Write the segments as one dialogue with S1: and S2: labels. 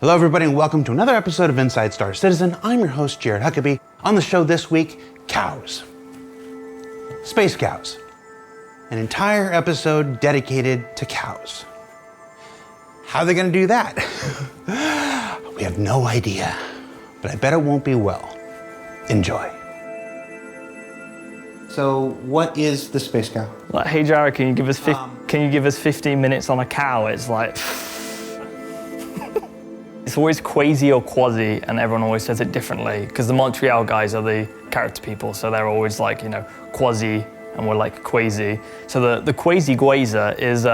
S1: Hello everybody and welcome to another episode of Inside Star Citizen. I'm your host, Jared Huckabee. On the show this week, cows. Space cows. An entire episode dedicated to cows. How are they gonna do that? We have no idea, but I bet it won't be well. Enjoy. So what is the space cow?
S2: Like, hey Jared, can you give us 15 minutes on a cow? It's like, it's always quasi or quasi, and everyone always says it differently, because the Montreal guys are the character people, so they're always like, you know, quasi, and we're like quasi. So the quasi guazer is,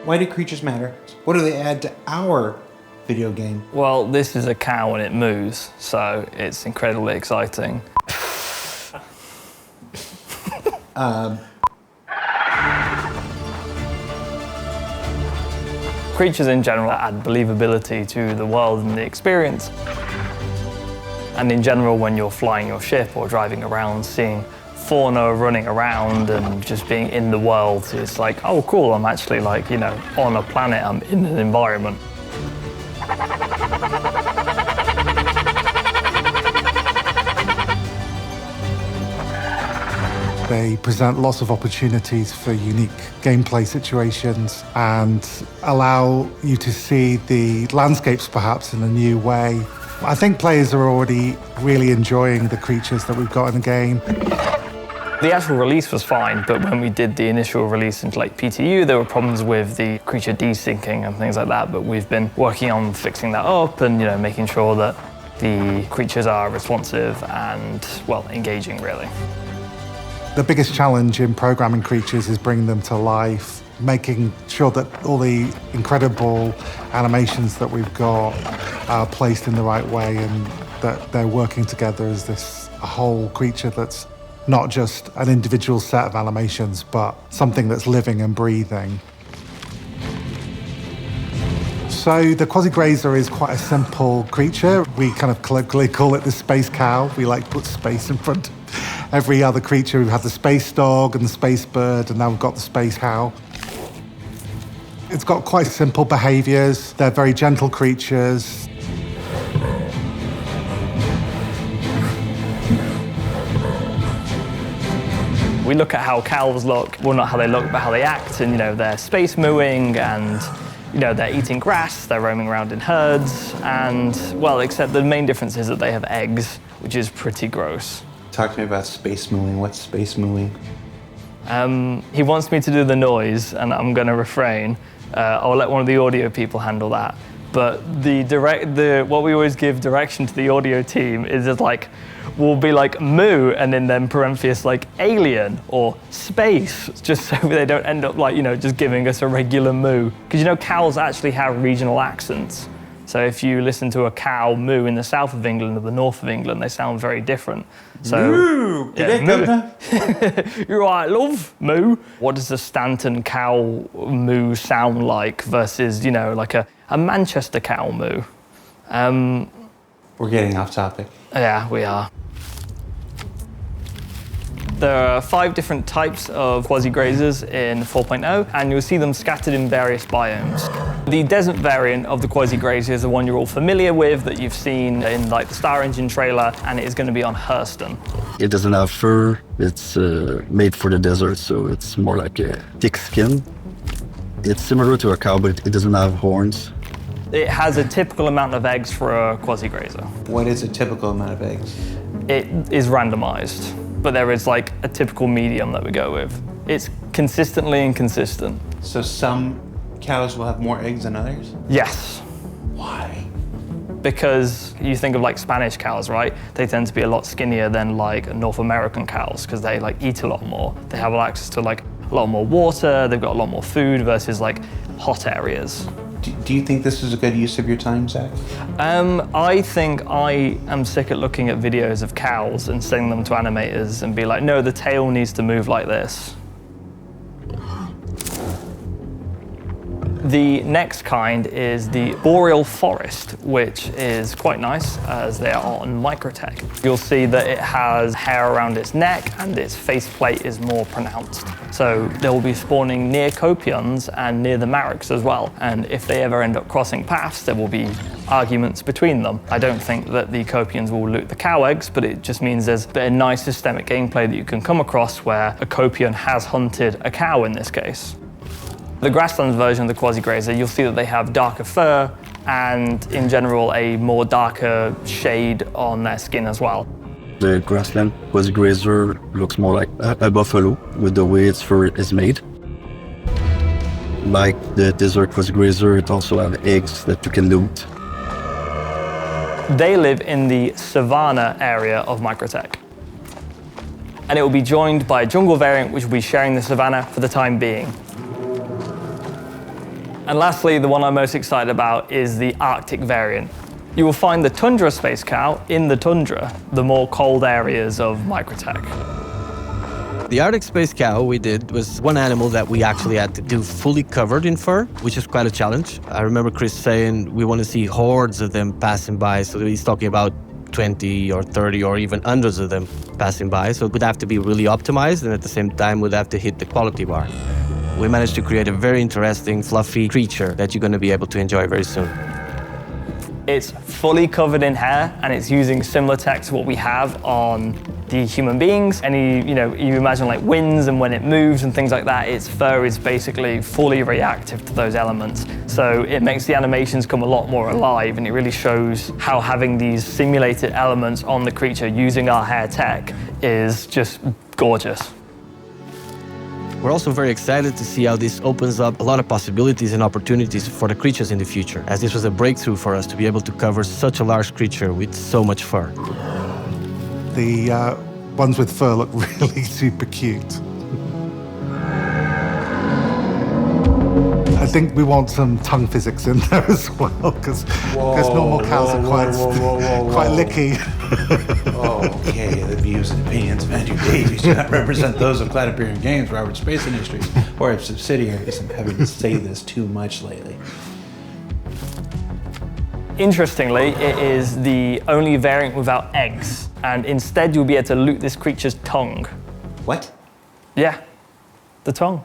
S1: Why do creatures matter? What do they add to our video game?
S2: well, this is a cow and it moves, so it's incredibly exciting. Creatures in general add believability to the world and the experience. And in general, when you're flying your ship or driving around, seeing fauna running around and just being in the world, it's like, oh cool, I'm actually like, you know, on a planet, I'm in an environment.
S3: They present lots of opportunities for unique gameplay situations and allow you to see the landscapes perhaps in a new way. I think players are already really enjoying the creatures that we've got in the game.
S2: The actual release was fine, but when we did the initial release into like PTU, there were problems with the creature desyncing and things like that, but we've been working on fixing that up and, you know, making sure that the creatures are responsive and, well, engaging really.
S3: The biggest challenge in programming creatures is bringing them to life, making sure that all the incredible animations that we've got are placed in the right way and that they're working together as a whole creature that's not just an individual set of animations, but something that's living and breathing. So the quasi-grazer is quite a simple creature. We kind of colloquially call it the space cow. We like put space in front of every other creature. We've had the space dog and the space bird, and now we've got the space cow. It's got quite simple behaviors. They're very gentle creatures.
S2: We look at how cows look, well, not how they look, but how they act, and, you know, they're space mooing and, you know, they're eating grass, they're roaming around in herds, and, well, except the main difference is that they have eggs, which is pretty gross.
S1: Talk to me about space mooing. What's space mooing?
S2: He wants me to do the noise, and I'm going to refrain. I'll let one of the audio people handle that. But what we always give direction to the audio team is just like, we'll be like moo, and then parenthesis like alien or space, just so they don't end up like, you know, just giving us a regular moo. Because, you know, cows actually have regional accents. So if you listen to a cow moo in the south of England or the north of England, they sound very different. So,
S1: Moo!
S2: yeah, moo. You're right, love, moo. What does a Stanton cow moo sound like versus, you know, like a Manchester cow moo?
S1: We're getting off topic.
S2: Yeah, we are. There are 5 different types of quasi-grazers in 4.0, and you'll see them scattered in various biomes. The desert variant of the quasi-grazer is the one you're all familiar with, that you've seen in like the Star Engine trailer, and it is going to be on Hurston.
S4: It doesn't have fur. It's made for the desert, so it's more like a thick skin. It's similar to a cow, but it doesn't have horns.
S2: It has a typical amount of eggs for a quasi-grazer.
S1: What is a typical amount of eggs?
S2: It is randomized, but there is like a typical medium that we go with. It's consistently inconsistent.
S1: So some cows will have more eggs than others?
S2: Yes.
S1: Why?
S2: Because you think of like Spanish cows, right? They tend to be a lot skinnier than like North American cows because they like eat a lot more. They have access to like a lot more water, they've got a lot more food versus like hot areas.
S1: Do you think this is a good use of your time, Zach?
S2: I think I am sick at looking at videos of cows and sending them to animators and be like, no, the tail needs to move like this. The next kind is the boreal forest, which is quite nice as they are on microtech. You'll see that it has hair around its neck and its faceplate is more pronounced. So they will be spawning near copions and near the marrocks as well. And if they ever end up crossing paths, there will be arguments between them. I don't think that the copions will loot the cow eggs, but it just means there's a nice systemic gameplay that you can come across where a copion has hunted a cow in this case. The grasslands version of the quasi-grazer, you'll see that they have darker fur and, in general, a more darker shade on their skin as well.
S4: The grassland quasi-grazer looks more like a buffalo with the way its fur is made. Like the desert quasi-grazer, it also has eggs that you can loot.
S2: They live in the savanna area of microtech. And it will be joined by a jungle variant, which will be sharing the savanna for the time being. And lastly, the one I'm most excited about is the Arctic variant. You will find the tundra space cow in the tundra, the more cold areas of microtech.
S5: The Arctic space cow we did was one animal that we actually had to do fully covered in fur, which is quite a challenge. I remember Chris saying we want to see hordes of them passing by, so he's talking about 20 or 30 or even hundreds of them passing by. So it would have to be really optimized, and at the same time would have to hit the quality bar. We managed to create a very interesting, fluffy creature that you're going to be able to enjoy very soon.
S2: It's fully covered in hair, and it's using similar tech to what we have on the human beings. You imagine like winds and when it moves and things like that, its fur is basically fully reactive to those elements. So it makes the animations come a lot more alive, and it really shows how having these simulated elements on the creature using our hair tech is just gorgeous.
S5: We're also very excited to see how this opens up a lot of possibilities and opportunities for the creatures in the future, as this was a breakthrough for us to be able to cover such a large creature with so much fur.
S3: The ones with fur look really super cute. I think we want some tongue physics in there as well, because normal cows are quite licky.
S1: Okay, the views and opinions of Andrew Davies do not represent those of Cloud Imperium Games, Robert Space Industries, or its subsidiaries. I'm having to say this too much lately.
S2: Interestingly, it is the only variant without eggs, and instead you'll be able to loot this creature's tongue.
S1: What?
S2: Yeah, the tongue.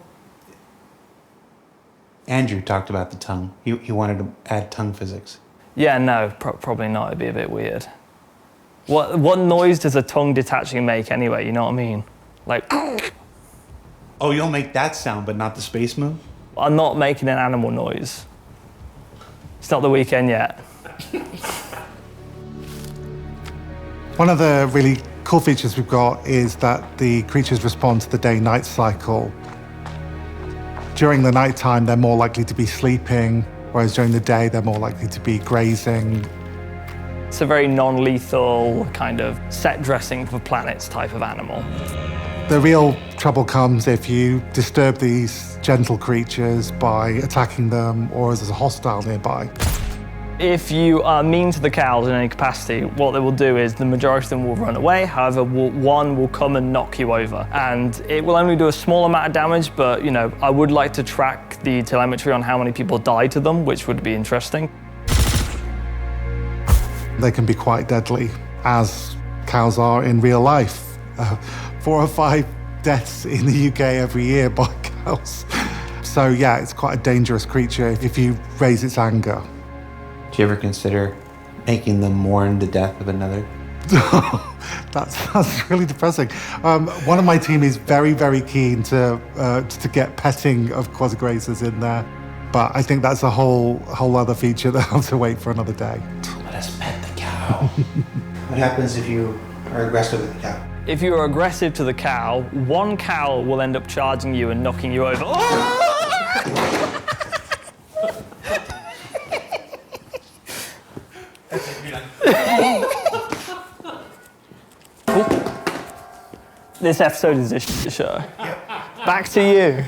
S1: Andrew talked about the tongue. He wanted to add tongue physics.
S2: Yeah, no, probably not. It'd be a bit weird. What noise does a tongue detaching make anyway? You know what I mean? Like.
S1: Oh, you'll make that sound, but not the space move?
S2: I'm not making an animal noise. It's not the weekend yet.
S3: One of the really cool features we've got is that the creatures respond to the day-night cycle. During the nighttime, they're more likely to be sleeping, whereas during the day, they're more likely to be grazing.
S2: It's a very non-lethal kind of set dressing for planets type of animal.
S3: The real trouble comes if you disturb these gentle creatures by attacking them or as there's a hostile nearby.
S2: If you are mean to the cows in any capacity, what they will do is the majority of them will run away. However, one will come and knock you over. And it will only do a small amount of damage, but I would like to track the telemetry on how many people die to them, which would be interesting.
S3: They can be quite deadly, as cows are in real life. 4 or 5 deaths in the UK every year by cows. So yeah, it's quite a dangerous creature if you raise its anger.
S1: Do you ever consider making them mourn the death of another?
S3: That's really depressing. One of my team is very, very keen to get petting of quasi-grazers in there, but I think that's a whole other feature that I'll have to wait for another day.
S1: Let us pet the cow. What happens if you are aggressive with the cow?
S2: If you are aggressive to the cow, one cow will end up charging you and knocking you over. Oh! This episode is a show. Back to you.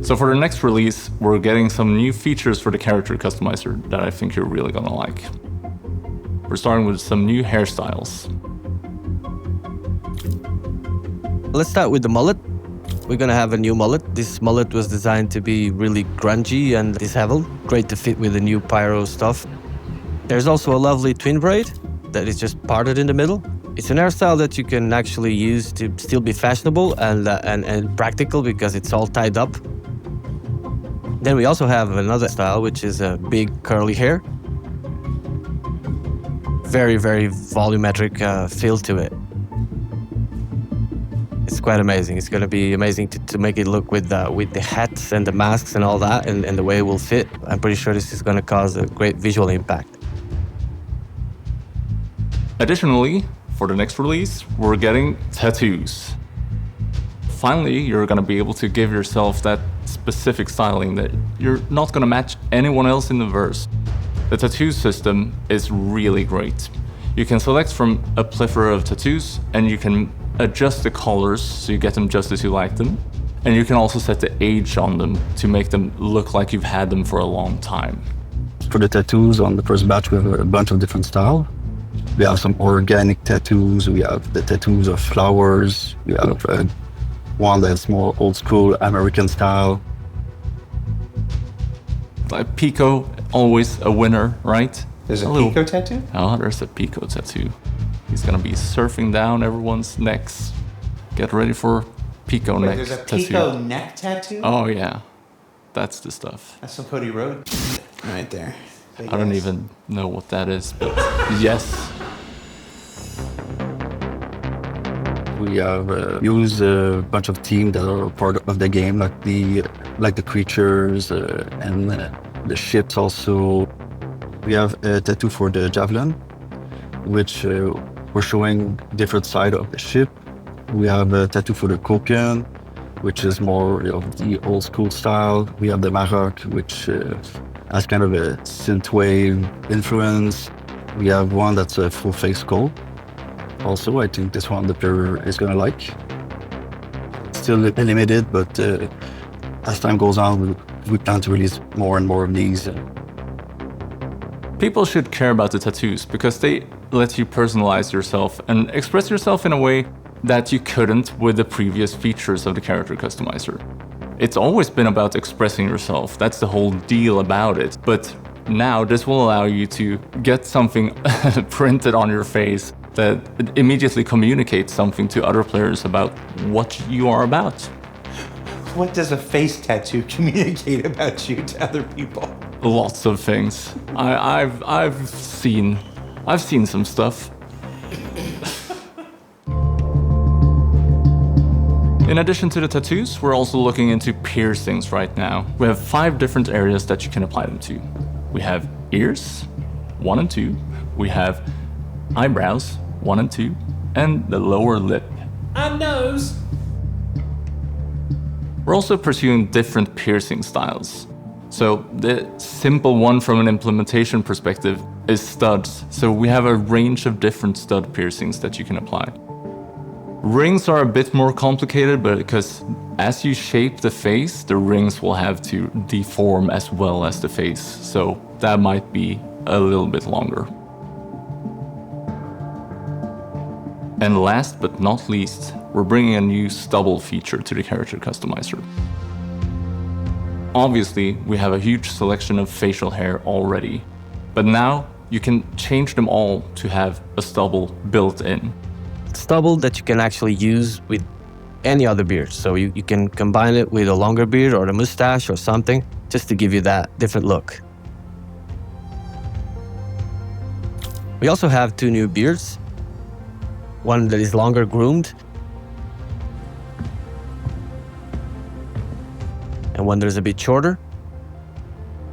S6: So for the next release, we're getting some new features for the character customizer that I think you're really gonna like. We're starting with some new hairstyles.
S5: Let's start with the mullet. We're gonna have a new mullet. This mullet was designed to be really grungy and disheveled. Great to fit with the new pyro stuff. There's also a lovely twin braid that is just parted in the middle. It's an hairstyle that you can actually use to still be fashionable and practical because it's all tied up. Then we also have another style, which is a big curly hair. Very, very volumetric feel to it. It's quite amazing. It's going to be amazing to make it look with the hats and the masks and all that and the way it will fit. I'm pretty sure this is going to cause a great visual impact.
S6: Additionally, for the next release, we're getting tattoos. Finally, you're gonna be able to give yourself that specific styling that you're not gonna match anyone else in the verse. The tattoo system is really great. You can select from a plethora of tattoos and you can adjust the colors so you get them just as you like them. And you can also set the age on them to make them look like you've had them for a long time.
S4: For the tattoos on the first batch, we have a bunch of different styles. We have some organic tattoos, we have the tattoos of flowers, we have one that's more old school American style.
S6: Like Pico, always a winner, right?
S1: There's a Pico tattoo?
S6: Oh, there's a Pico tattoo. He's gonna be surfing down everyone's necks. Get ready for Pico neck
S1: There's a
S6: tattoo.
S1: Pico neck tattoo?
S6: Oh yeah, that's the stuff.
S1: That's some Cody Road right there. Big
S6: I don't
S1: ass.
S6: even know what that is, but yes.
S4: We have used a bunch of teams that are part of the game, like the creatures and the ships also. We have a tattoo for the javelin, which we're showing different side of the ship. We have a tattoo for the Copian, which is more of the old school style. We have the Maroc, which has kind of a synthwave influence. We have one that's a full face skull. Also, I think this one the player is gonna like. Still limited, but as time goes on, we plan to release more and more of these.
S6: People should care about the tattoos because they let you personalize yourself and express yourself in a way that you couldn't with the previous features of the character customizer. It's always been about expressing yourself. That's the whole deal about it. But now this will allow you to get something printed on your face that immediately communicates something to other players about what you are about.
S1: What does a face tattoo communicate about you to other people?
S6: Lots of things. I've seen some stuff. In addition to the tattoos, we're also looking into piercings right now. We have 5 different areas that you can apply them to. We have ears, 1 and 2. We have eyebrows, 1 and 2, and the lower lip.
S1: And nose.
S6: We're also pursuing different piercing styles. So the simple one from an implementation perspective is studs. So we have a range of different stud piercings that you can apply. Rings are a bit more complicated, but because as you shape the face, the rings will have to deform as well as the face. So that might be a little bit longer. And last but not least, we're bringing a new stubble feature to the character customizer. Obviously, we have a huge selection of facial hair already, but now you can change them all to have a stubble built in.
S5: Stubble that you can actually use with any other beard. So you can combine it with a longer beard or a mustache or something, just to give you that different look. We also have 2 new beards. One that is longer groomed. and one that is a bit shorter.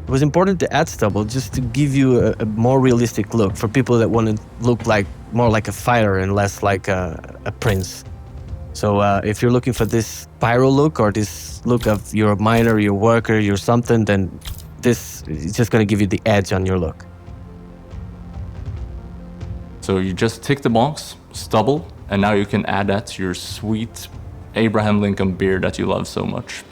S5: It was important to add stubble just to give you a more realistic look for people that want to look like more like a fighter and less like a prince. So if you're looking for this pyro look or this look of you're a miner, you're a worker, you're something, then this is just going to give you the edge on your look.
S6: So you just tick the box, stubble, and now you can add that to your sweet Abraham Lincoln beard that you love so much.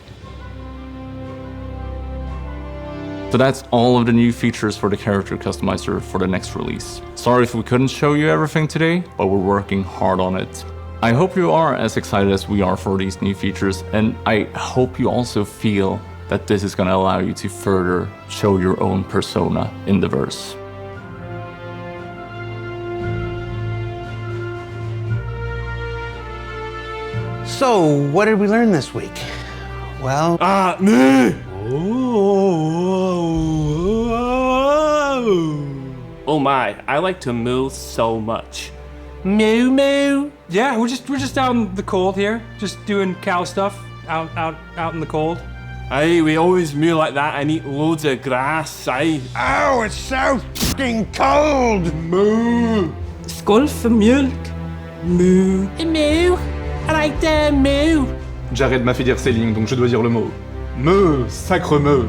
S6: So that's all of the new features for the character customizer for the next release. Sorry if we couldn't show you everything today, but we're working hard on it. I hope you are as excited as we are for these new features, and I hope you also feel that this is going to allow you to further show your own persona in the verse.
S1: So, what did we learn this week? Well,
S7: Oh my, I like to moo so much. Moo moo.
S8: Yeah, we're just out in the cold here, just doing cow stuff out in the cold.
S7: Aye, we always moo like that and eat loads of grass, aye.
S1: oh, it's so fucking cold!
S7: Moo.
S8: Skål för mjölk. Moo.
S7: Moo. I like the moo.
S9: Jared m'a fait dire Céline, donc je dois dire le mot. Meu, sacre meu.